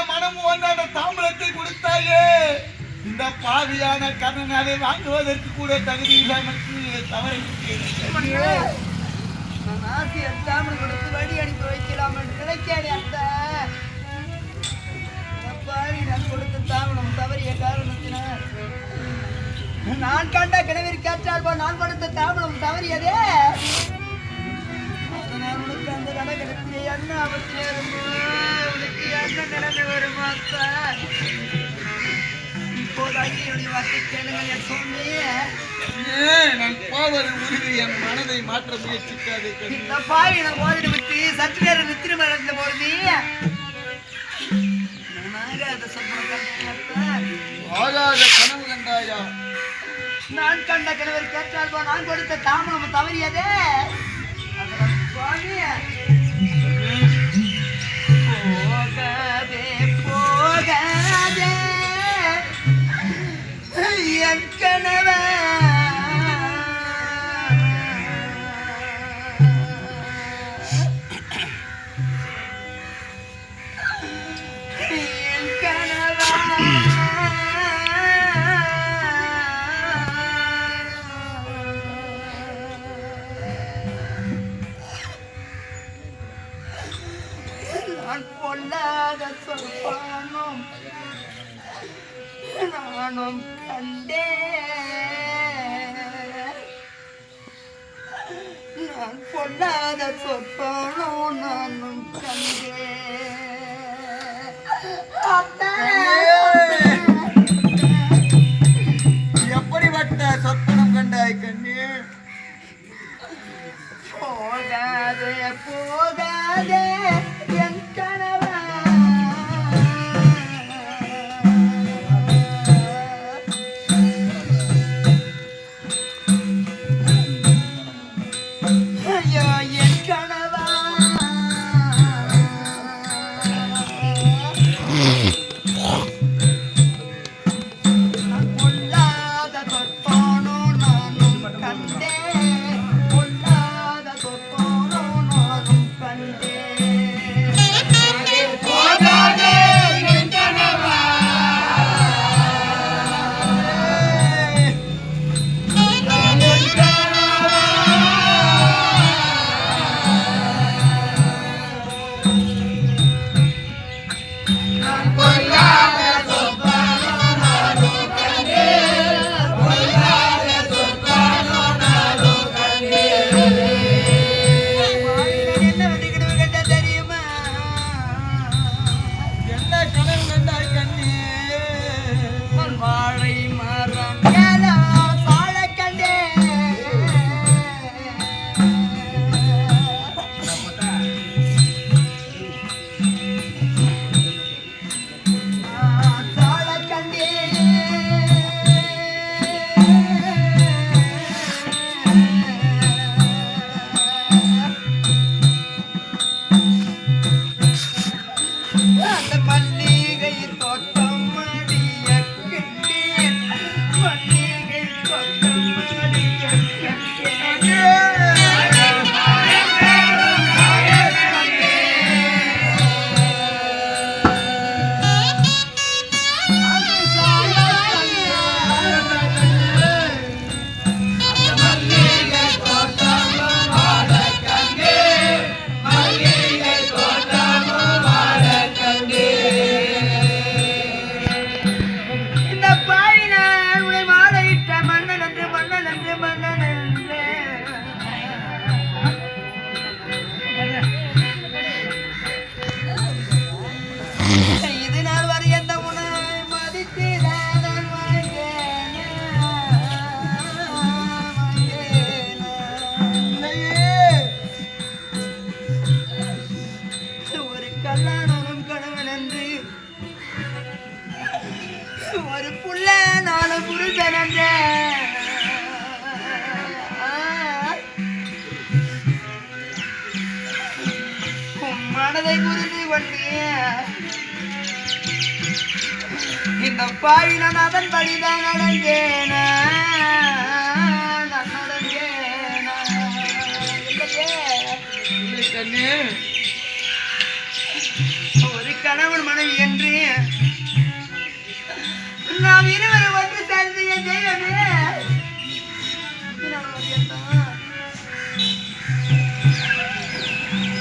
மனம் ஒன்றான தாம்பலத்தை கொடுத்தாயே, இந்த பாவியான கண்ணன் அதை வாங்குவதற்கு கூட தகுதி நமக்கு தவறை நான் ஆசை தாமல் கொடுத்து வழி அனுப்பி வைக்கலாம் என்று நினைக்காதே. அந்த பாவி நான் கொடுத்த தாமலம் தவறிய காரணத்தினால் நான் கண்ட கிணவிற்காற்றால் நான் கொடுத்த தாமலம் தவறியதே. அதனால் உனக்கு அந்த கடகடத்திலே என்ன அவசியம் வருமோ, உனக்கு என்ன நிலைமை வருமா? இப்போது ஐயனுடைய வார்த்தை கேளுங்கள் என் சுவாமி. நான் போவது உறுதி, என் மனதை மாற்ற முயற்சிக்காது. இந்த பாவி நான் போதை விட்டு சற்று நேரம் நித்திர மறந்த பொழுது ஆகாத கனவு கண்டாயா? நான் கண்ட கணவர் கேட்டால் நான் கொடுத்த தாமனம் தவறியதே. போகாதே போகாதே என் கணவர் பொல்லாத சொற்பானும் நானும் கண்டே. நான் பொல்லாத சொற்பானும் நானும் கண்டே. எப்படிப்பட்ட சொற்பனம் கண்டாய் கண்ணே? போகாதே போகாதே என் கணவன் ஐயோ என் கணவன் பொல்லாத தொற்பானோ நானும் கண்டே. பொல்லாத தொற்பானோ நானும் கண்டே. போகாதே என் கணவன் வாழை மரம் சாழ கண்டே. சாழ கண்டே அந்த மல்லிகை தோட்டம் ஒரு புள்ள நாலு புருஷன் மனதை புரிந்து கொண்டே இந்த பாவி நான் அதன் படிதான் நடந்தேன ஒரு கணவன் மனைவி என்று நாம் இருவரும் ஒன்று சேர்ந்து என் தெய்வமே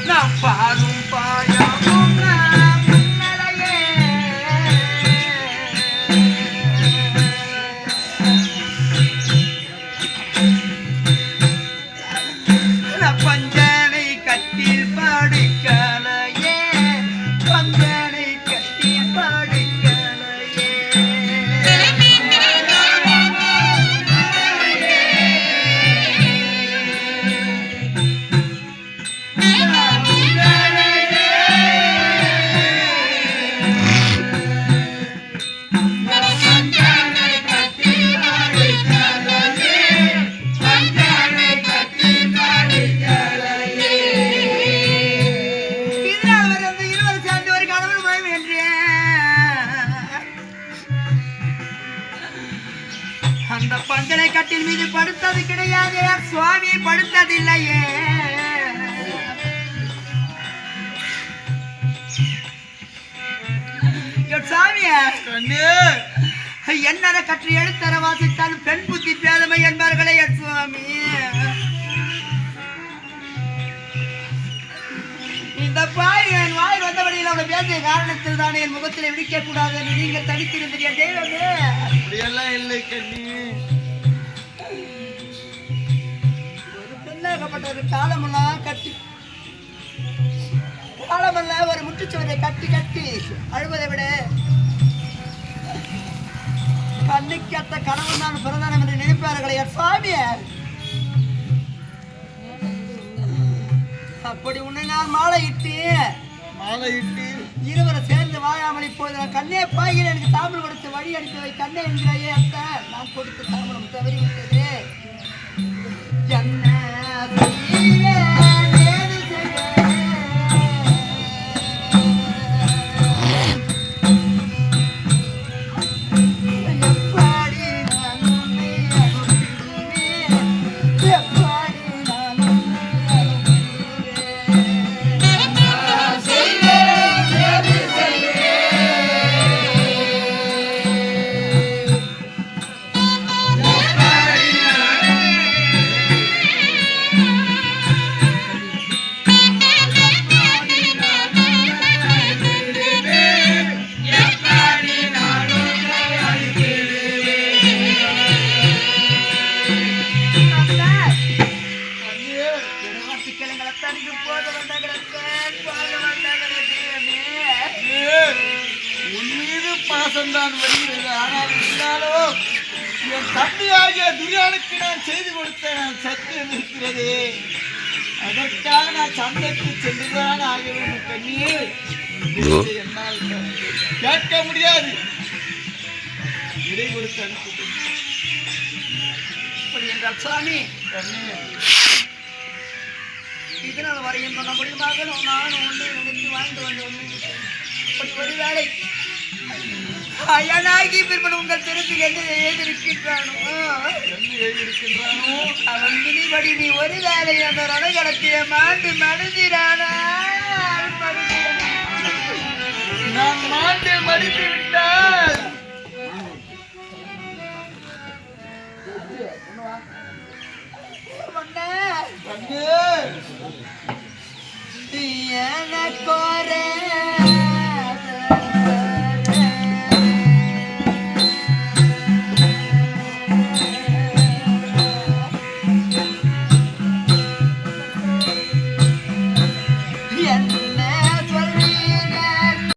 நான் பாடும் பாயாமும் பின்னலையே பஞ்சனை கட்டில் பாடிக்கலையே பஞ்சனை கட்டில் பாடிக்கலையே அந்த பஞ்சனை கட்டில் மீது படுத்தது கிடையாது சுவாமி படுத்ததில்லையே சாமிய என்ன கற்று எழுத்தர வாசித்தாலும் பெண் புத்தி பேதமை என்பார்களே சுவாமி இந்த பாய் என் வாய் வந்தபடியில் அவனை பேசிய காரணத்தில் தானே என் முகத்தில் விழிக்க கூடாது என்று நீங்கள் தனித்திருந்தீர்கள் தெய்வமே அப்படியெல்லாம் இல்லை கண்ணி ஒரு பெண்ணாகப்பட்ட ஒரு காலமெல்லாம் கட்டி காலமல்ல ஒரு முற்றுச்சுவரை கட்டி கட்டி அழுவதை விட கண்ணுக்கேற்ற கணவன் தான் பிரதானம் என்று நினைப்பார்களே சுவாமிய அப்படி உன்னை நான் மாலையிட்டு இருவரை சேர்ந்து வாயாமல் இப்போது நான் கண்ணே பாய்கிறேன் எனக்கு தாமிரம் கொடுத்து வழி அனுப்பி கண்ணே என்கிறாயே அத்தை நான் கொடுத்து தாமிரம் தவறிவிட்டது என்ன பாசம்தான் வருகிறது ஆனால் இருந்தாலும் என் தம்பியாகிய துரியானுக்கு நான் செய்து கொடுத்த நான் சத்தியம் இருக்கிறது அதற்காக நான் சந்தைக்கு சென்றுதான் ஆக வேண்டும் கண்ணியே என்னால் கேட்க முடியாது இடை கொடுத்து அனுப்பி என்றால் சுவாமி இதனால் வரையும் பண்ண முடியுமாக நான் ஒன்று நினைத்து வாழ்ந்து வந்து ஒரு வேலை அயனாகி பிற்படு உங்கள் திருப்பில் என்ன எழுதியிருக்கின்றானோ அவன் விதிபடி நீ ஒரு வேலை அந்த ரணகலத்திய மாண்டு மடிஞ்சிறானா நான் மாண்டு மடித்து விட்டால் எனக்கோரே